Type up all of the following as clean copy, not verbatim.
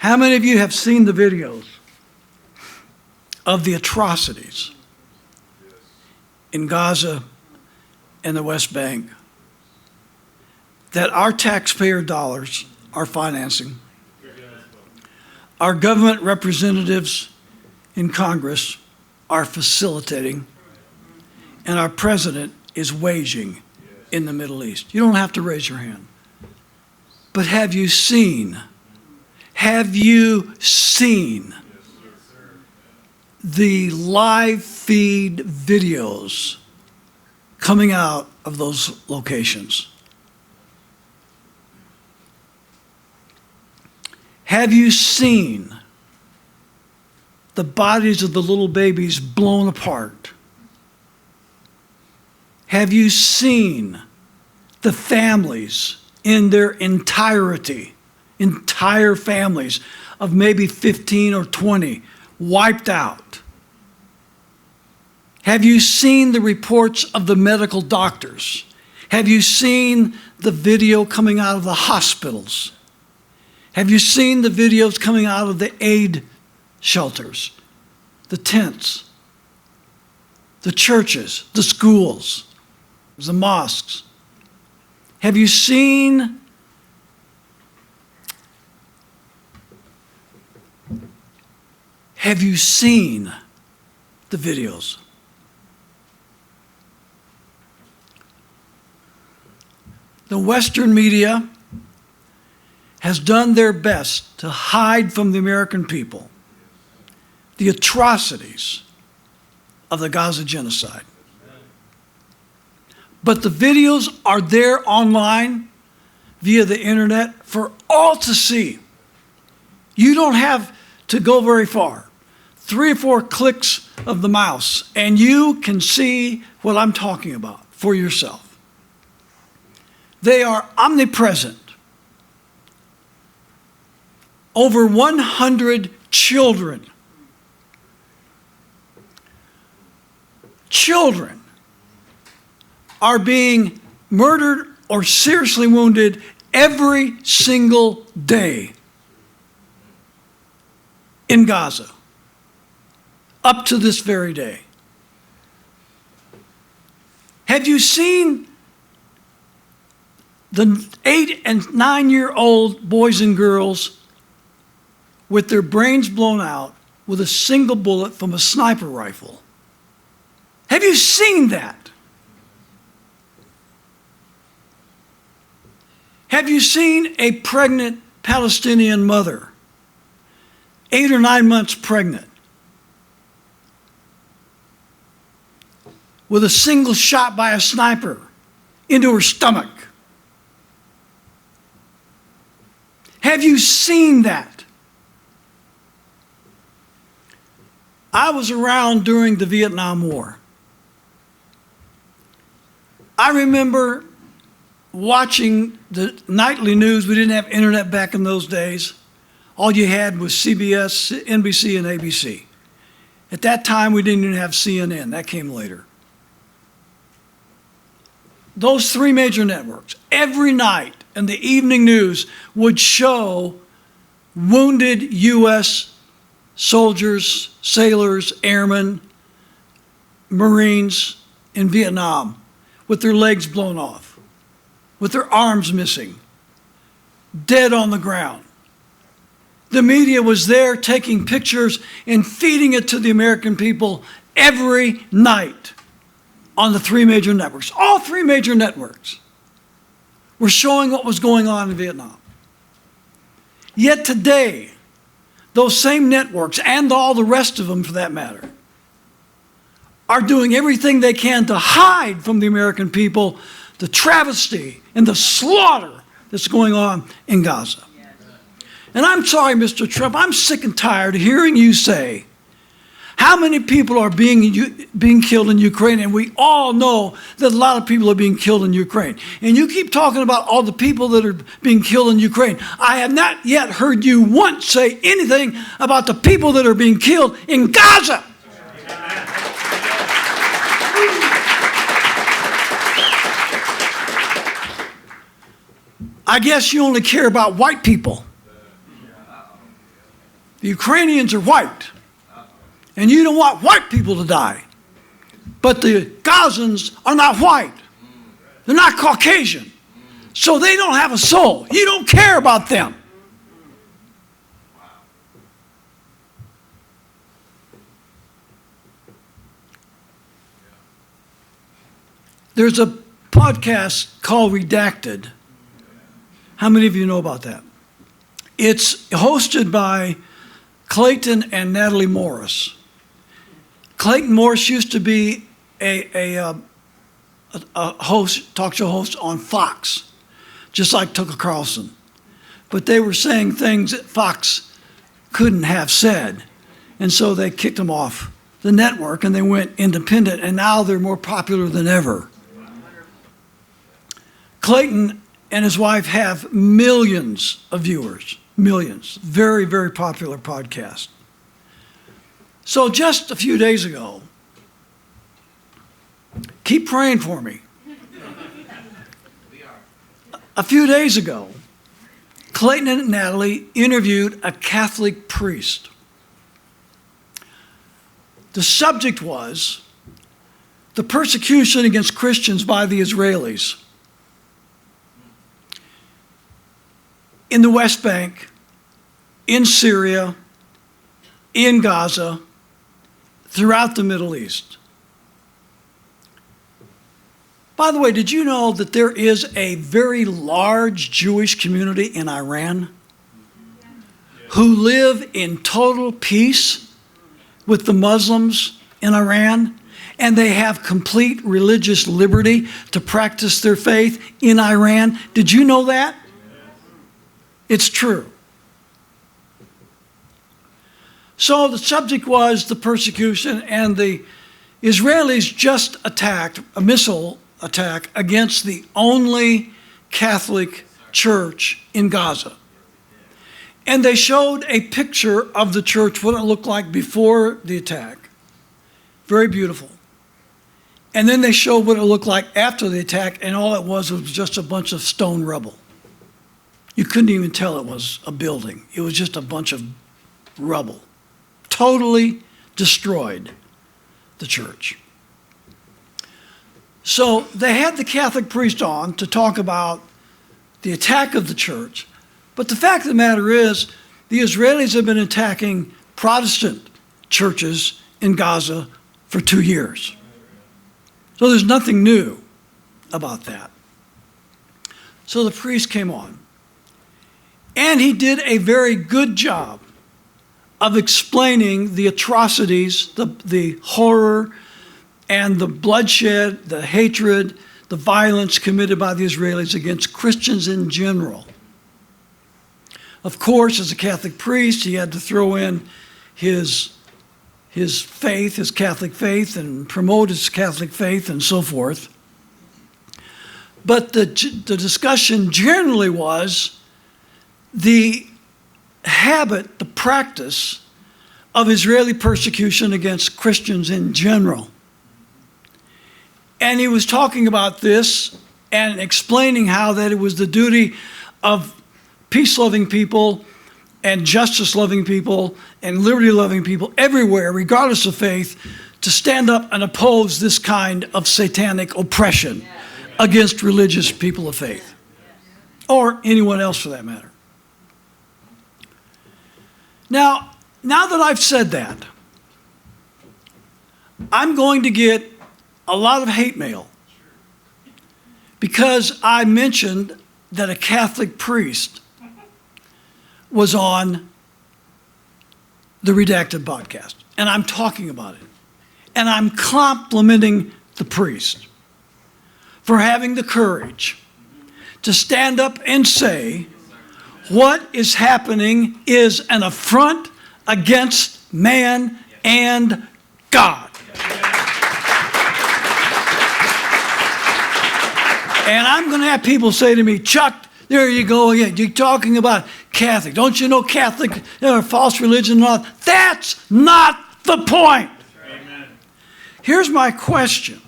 How many of you have seen the videos of the atrocities in Gaza and the West Bank that our taxpayer dollars are financing? Our government representatives in Congress are facilitating, and our president is waging in the Middle East. You don't have to raise your hand. But have you seen the live feed videos coming out of those locations? Have you seen the bodies of the little babies blown apart? Have you seen the families in their entirety, entire families of maybe 15 or 20 wiped out? Have you seen the reports of the medical doctors? Have you seen the video coming out of the hospitals? Have you seen the videos coming out of the aid shelters, the tents, the churches, the schools, the mosques? Have you seen the videos? The Western media has done their best to hide from the American people the atrocities of the Gaza genocide. But the videos are there online via the internet for all to see. You don't have to go very far. 3 or 4 clicks of the mouse, and you can see what I'm talking about for yourself. They are omnipresent. Over 100 children are being murdered or seriously wounded every single day in Gaza, up to this very day. Have you seen the 8 and 9-year-old boys and girls with their brains blown out with a single bullet from a sniper rifle? Have you seen that? Have you seen a pregnant Palestinian mother, 8 or 9 months pregnant, with a single shot by a sniper into her stomach? Have you seen that? I was around during the Vietnam War. I remember watching the nightly news. We didn't have internet back in those days. All you had was CBS, NBC, and ABC. At that time, we didn't even have CNN. That came later. Those 3 major networks, every night in the evening news, would show wounded U.S. soldiers, sailors, airmen, Marines in Vietnam with their legs blown off, with their arms missing, dead on the ground. The media was there taking pictures and feeding it to the American people every night on the 3 major networks. All 3 major networks were showing what was going on in Vietnam. Yet today, those same networks, and all the rest of them for that matter, are doing everything they can to hide from the American people the travesty and the slaughter that's going on in Gaza. And I'm sorry, Mr. Trump, I'm sick and tired of hearing you say how many people are being killed in Ukraine, and we all know that a lot of people are being killed in Ukraine. And you keep talking about all the people that are being killed in Ukraine. I have not yet heard you once say anything about the people that are being killed in Gaza. I guess you only care about white people. The Ukrainians are white, and you don't want white people to die. But the Gazans are not white. They're not Caucasian. So they don't have a soul. You don't care about them. There's a podcast called Redacted. How many of you know about that? It's hosted by Clayton and Natalie Morris. Clayton Morris used to be a host, talk show host on Fox, just like Tucker Carlson. But they were saying things that Fox couldn't have said. And so they kicked them off the network and they went independent, and now they're more popular than ever. Clayton and his wife have millions of viewers, millions. Very, very popular podcast. So just a few days ago, keep praying for me. A few days ago, Clayton and Natalie interviewed a Catholic priest. The subject was the persecution against Christians by the Israelis in the West Bank, in Syria, in Gaza, throughout the Middle East. By the way, did you know that there is a very large Jewish community in Iran who live in total peace with the Muslims in Iran, and they have complete religious liberty to practice their faith in Iran? Did you know that? It's true. So the subject was the persecution, and the Israelis just attacked, a missile attack against the only Catholic church in Gaza. And they showed a picture of the church, what it looked like before the attack. Very beautiful. And then they showed what it looked like after the attack, and all it was just a bunch of stone rubble. You couldn't even tell it was a building. It was just a bunch of rubble. Totally destroyed the church. So they had the Catholic priest on to talk about the attack of the church. But the fact of the matter is, the Israelis have been attacking Protestant churches in Gaza for 2 years. So there's nothing new about that. So the priest came on. And he did a very good job of explaining the atrocities, the horror, and the bloodshed, the hatred, the violence committed by the Israelis against Christians in general. Of course, as a Catholic priest, he had to throw in his faith, his Catholic faith, and promote his Catholic faith and so forth. But the discussion generally was the habit, the practice of Israeli persecution against Christians in general. And he was talking about this and explaining how that it was the duty of peace-loving people and justice-loving people and liberty-loving people everywhere, regardless of faith, to stand up and oppose this kind of satanic oppression against religious people of faith, or anyone else for that matter. Now that I've said that, I'm going to get a lot of hate mail because I mentioned that a Catholic priest was on the Redacted podcast, and I'm talking about it. And I'm complimenting the priest for having the courage to stand up and say, what is happening is an affront against man and God. And I'm going to have people say to me, Chuck, there you go again. You're talking about Catholic. Don't you know Catholic are false religion and all? That's not the point. Amen. Here's my question.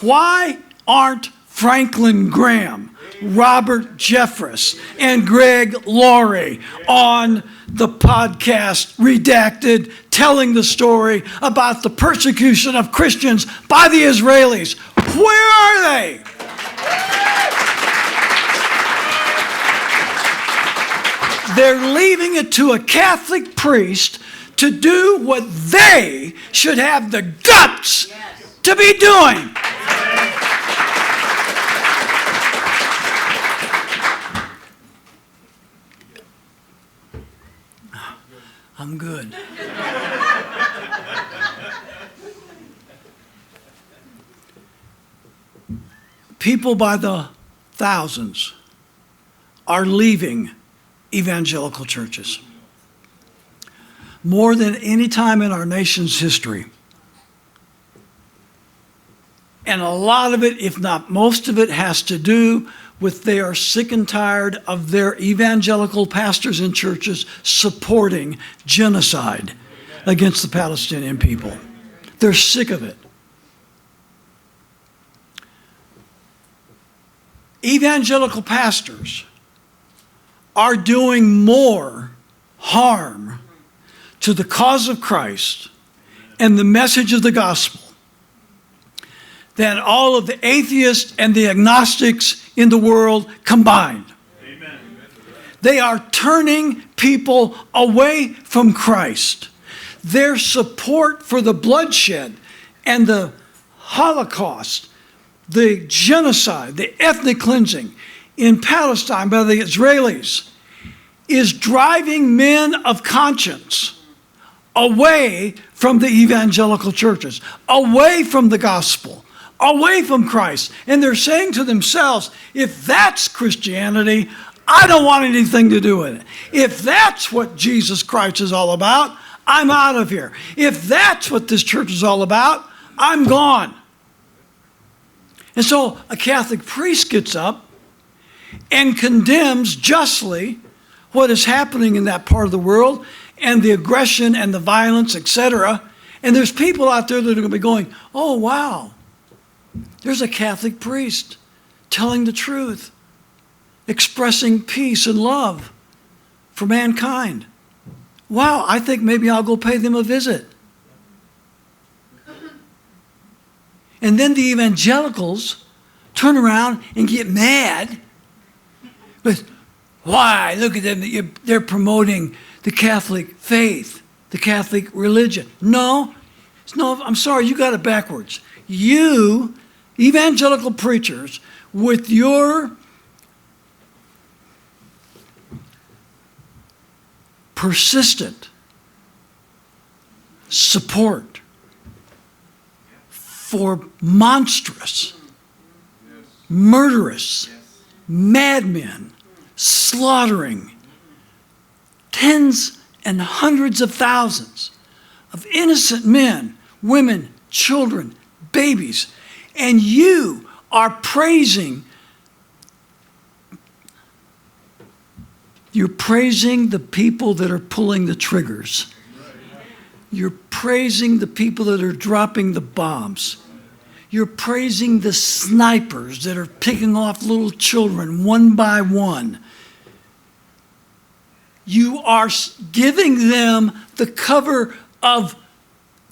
Why aren't Franklin Graham, Robert Jeffress and Greg Laurie on the podcast Redacted, telling the story about the persecution of Christians by the Israelis. Where are they? They're leaving it to a Catholic priest to do what they should have the guts to be doing. I'm good. People by the thousands are leaving evangelical churches. More than any time in our nation's history. And a lot of it, if not most of it, has to do with they are sick and tired of their evangelical pastors and churches supporting genocide against the Palestinian people. They're sick of it. Evangelical pastors are doing more harm to the cause of Christ and the message of the gospel than all of the atheists and the agnostics in the world combined. Amen. They are turning people away from Christ. Their support for the bloodshed and the Holocaust, the genocide, the ethnic cleansing in Palestine by the Israelis is driving men of conscience away from the evangelical churches, away from the gospel, away from Christ. And they're saying to themselves, if that's Christianity, I don't want anything to do with it. If that's what Jesus Christ is all about, I'm out of here. If that's what this church is all about, I'm gone. And so a Catholic priest gets up and condemns justly what is happening in that part of the world and the aggression and the violence, etc. And there's people out there that are going to be going, oh, wow, there's a Catholic priest telling the truth, expressing peace and love for mankind. Wow, I think maybe I'll go pay them a visit. And then the evangelicals turn around and get mad. But why? Look at them. They're promoting the Catholic faith, the Catholic religion. No, I'm sorry, you got it backwards. You, evangelical preachers, with your persistent support for monstrous, murderous, madmen, slaughtering tens and hundreds of thousands of innocent men, women, children, babies, and you are praising, you're praising the people that are pulling the triggers. You're praising the people that are dropping the bombs. You're praising the snipers that are picking off little children one by one. You are giving them the cover of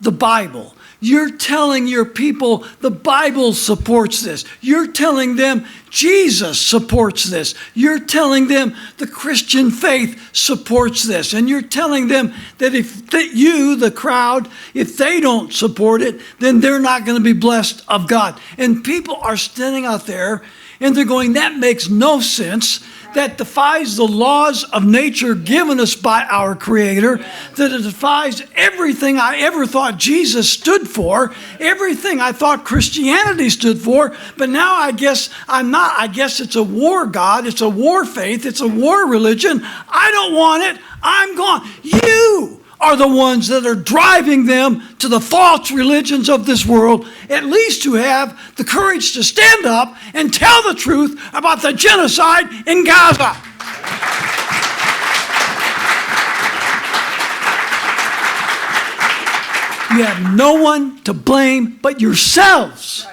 the Bible. You're telling your people the Bible supports this. You're telling them Jesus supports this. You're telling them the Christian faith supports this. And you're telling them that if you, the crowd, if they don't support it, then they're not going to be blessed of God. And people are standing out there and they're going, that makes no sense. That defies the laws of nature given us by our Creator, that it defies everything I ever thought Jesus stood for, everything I thought Christianity stood for, but now I guess I'm not. I guess it's a war God, it's a war faith, it's a war religion. I don't want it, I'm gone. You are the ones that are driving them to the false religions of this world, at least to have the courage to stand up and tell the truth about the genocide in Gaza. You have no one to blame but yourselves